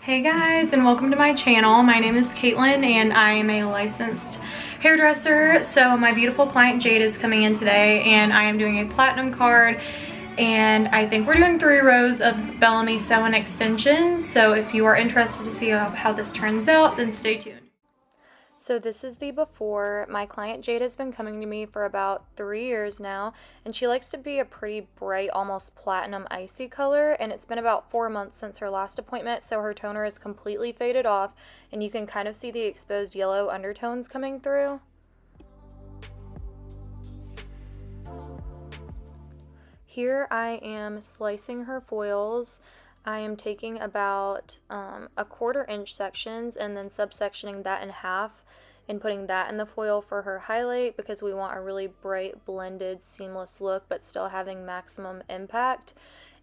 Hey guys, and welcome to my channel. My name is Katelyn and I am a licensed hairdresser. So my beautiful client Jade is coming in today and I am doing a platinum card, and I think we're doing 3 rows of Bellami sew-in extensions. So if you are interested to see how this turns out, then stay tuned. So this is the before. My client Jade has been coming to me for about 3 years now, and she likes to be a pretty bright, almost platinum icy color, and it's been about 4 months since her last appointment, so her toner is completely faded off, and you can kind of see the exposed yellow undertones coming through. Here I am slicing her foils. I am taking about a 1/4 inch sections and then subsectioning that in half and putting that in the foil for her highlight, because we want a really bright, blended, seamless look but still having maximum impact.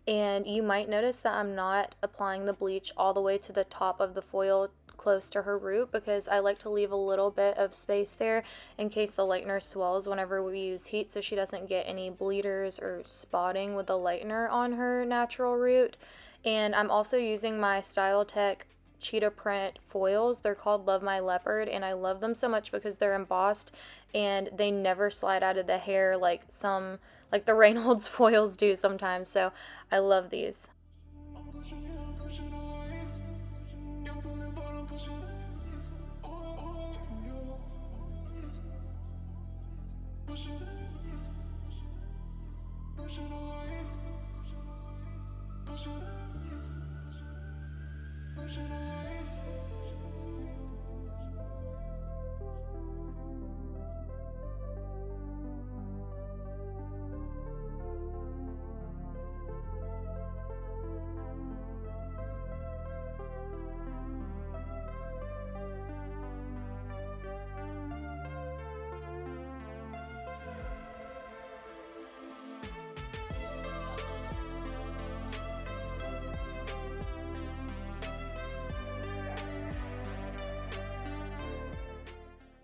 And you might notice that I'm not applying the bleach all the way to the top of the foil close to her root, because I like to leave a little bit of space there in case the lightener swells whenever we use heat, so she doesn't get any bleeders or spotting with the lightener on her natural root. And I'm also using my Styletek cheetah print foils. They're called Love My Leopard, and I love them so much because they're embossed and they never slide out of the hair like the Reynolds foils do sometimes. So I love these.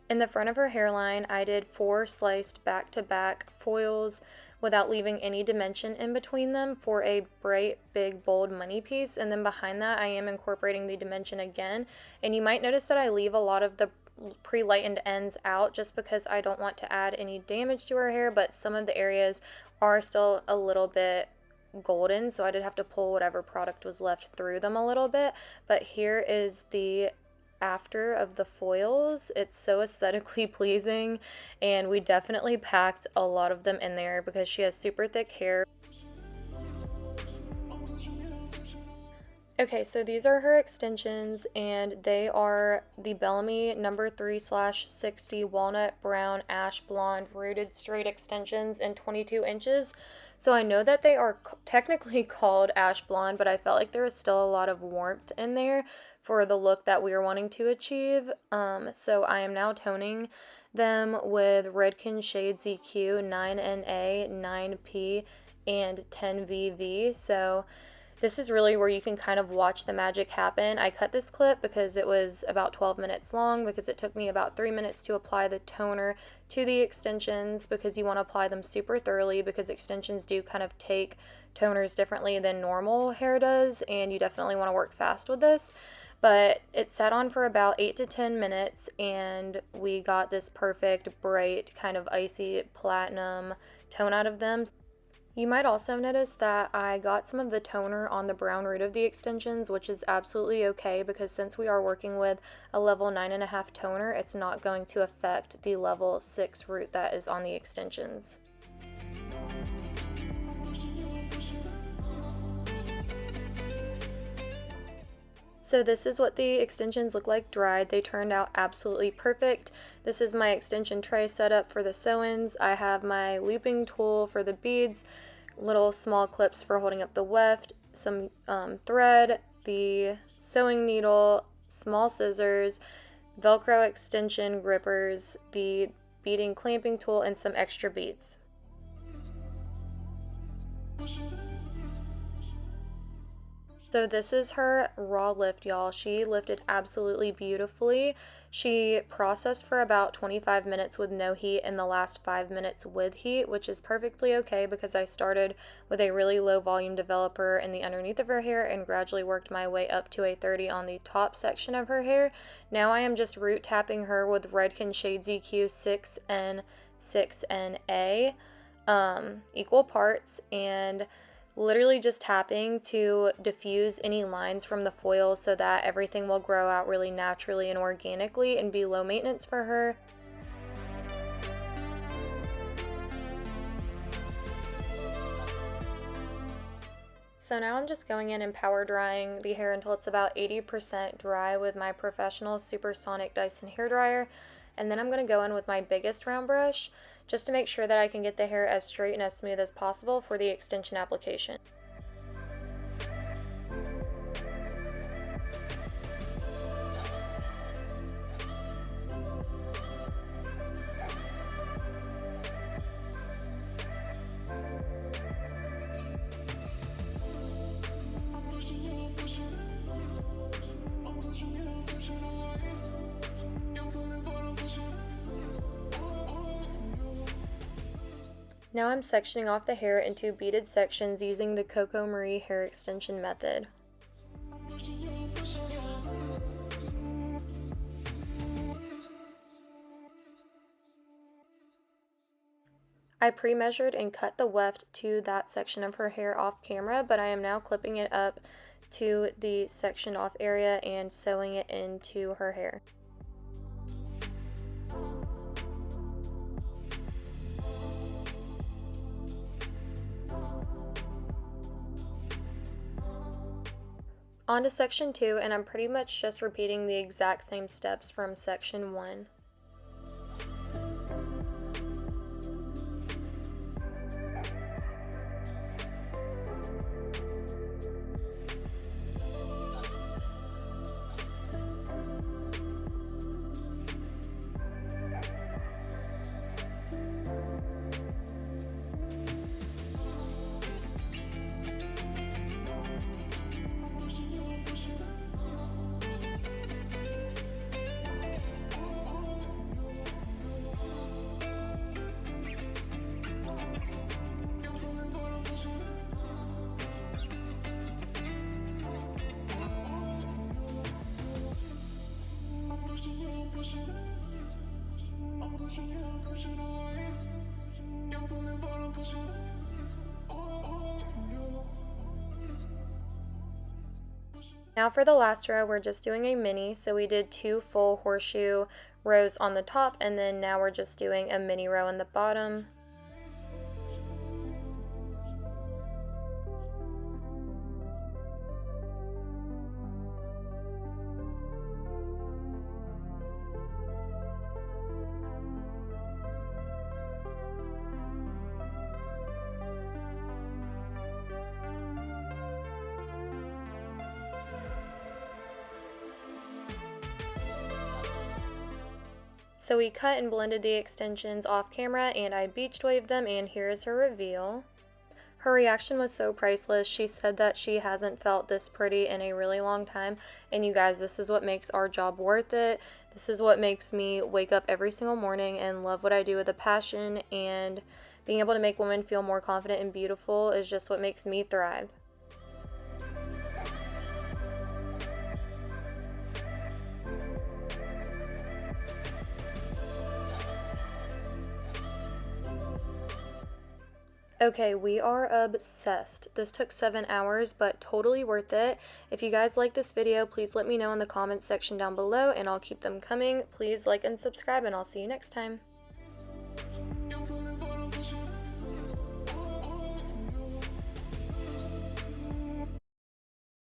In the front of her hairline, I did 4 sliced back-to-back foils without leaving any dimension in between them for a bright, big, bold money piece. And then behind that, I am incorporating the dimension again. And you might notice that I leave a lot of the pre-lightened ends out just because I don't want to add any damage to her hair, but some of the areas are still a little bit golden, so I did have to pull whatever product was left through them a little bit. But here is the after of the foils. It's so aesthetically pleasing, and we definitely packed a lot of them in there because she has super thick hair. Okay, so these are her extensions, and they are the Bellami number 3/60 walnut brown ash blonde rooted straight extensions in 22 inches. So I know that they are technically called ash blonde, but I felt like there was still a lot of warmth in there for the look that we were wanting to achieve. So I am now toning them with Redken Shade ZQ 9NA, 9P, and 10VV. So this is really where you can kind of watch the magic happen. I cut this clip because it was about 12 minutes long, because it took me about 3 minutes to apply the toner to the extensions, because you want to apply them super thoroughly, because extensions do kind of take toners differently than normal hair does, and you definitely want to work fast with this. But it sat on for about 8 to 10 minutes, and we got this perfect, bright, kind of icy platinum tone out of them. You might also notice that I got some of the toner on the brown root of the extensions, which is absolutely okay, because since we are working with a level 9.5 toner, it's not going to affect the level 6 root that is on the extensions. So this is what the extensions look like dried. They turned out absolutely perfect. This is my extension tray setup for the sew-ins. I have my looping tool for the beads, little small clips for holding up the weft, some thread, the sewing needle, small scissors, Velcro extension grippers, the beading clamping tool, and some extra beads. So this is her raw lift, y'all. She lifted absolutely beautifully. She processed for about 25 minutes with no heat and the last 5 minutes with heat, which is perfectly okay because I started with a really low volume developer in the underneath of her hair and gradually worked my way up to a 30 on the top section of her hair. Now I am just root tapping her with Redken Shades EQ 6N 6NA, equal parts, and literally just tapping to diffuse any lines from the foil so that everything will grow out really naturally and organically and be low maintenance for her. So now I'm just going in and power drying the hair until it's about 80% dry with my professional supersonic Dyson hairdryer. And then I'm going to go in with my biggest round brush just to make sure that I can get the hair as straight and as smooth as possible for the extension application. Now I'm sectioning off the hair into beaded sections using the Coco Marie hair extension method. I pre-measured and cut the weft to that section of her hair off camera, but I am now clipping it up to the sectioned off area and sewing it into her hair. On to section 2, and I'm pretty much just repeating the exact same steps from section 1. Now for the last row, we're just doing a mini, so we did 2 full horseshoe rows on the top, and then now we're just doing a mini row in the bottom. So we cut and blended the extensions off camera and I beach waved them, and here is her reveal. Her reaction was so priceless. She said that she hasn't felt this pretty in a really long time, and you guys, this is what makes our job worth it. This is what makes me wake up every single morning and love what I do with a passion, and being able to make women feel more confident and beautiful is just what makes me thrive. Okay, we are obsessed. This took 7 hours, but totally worth it. If you guys like this video, please let me know in the comments section down below, and I'll keep them coming. Please like and subscribe, and I'll see you next time.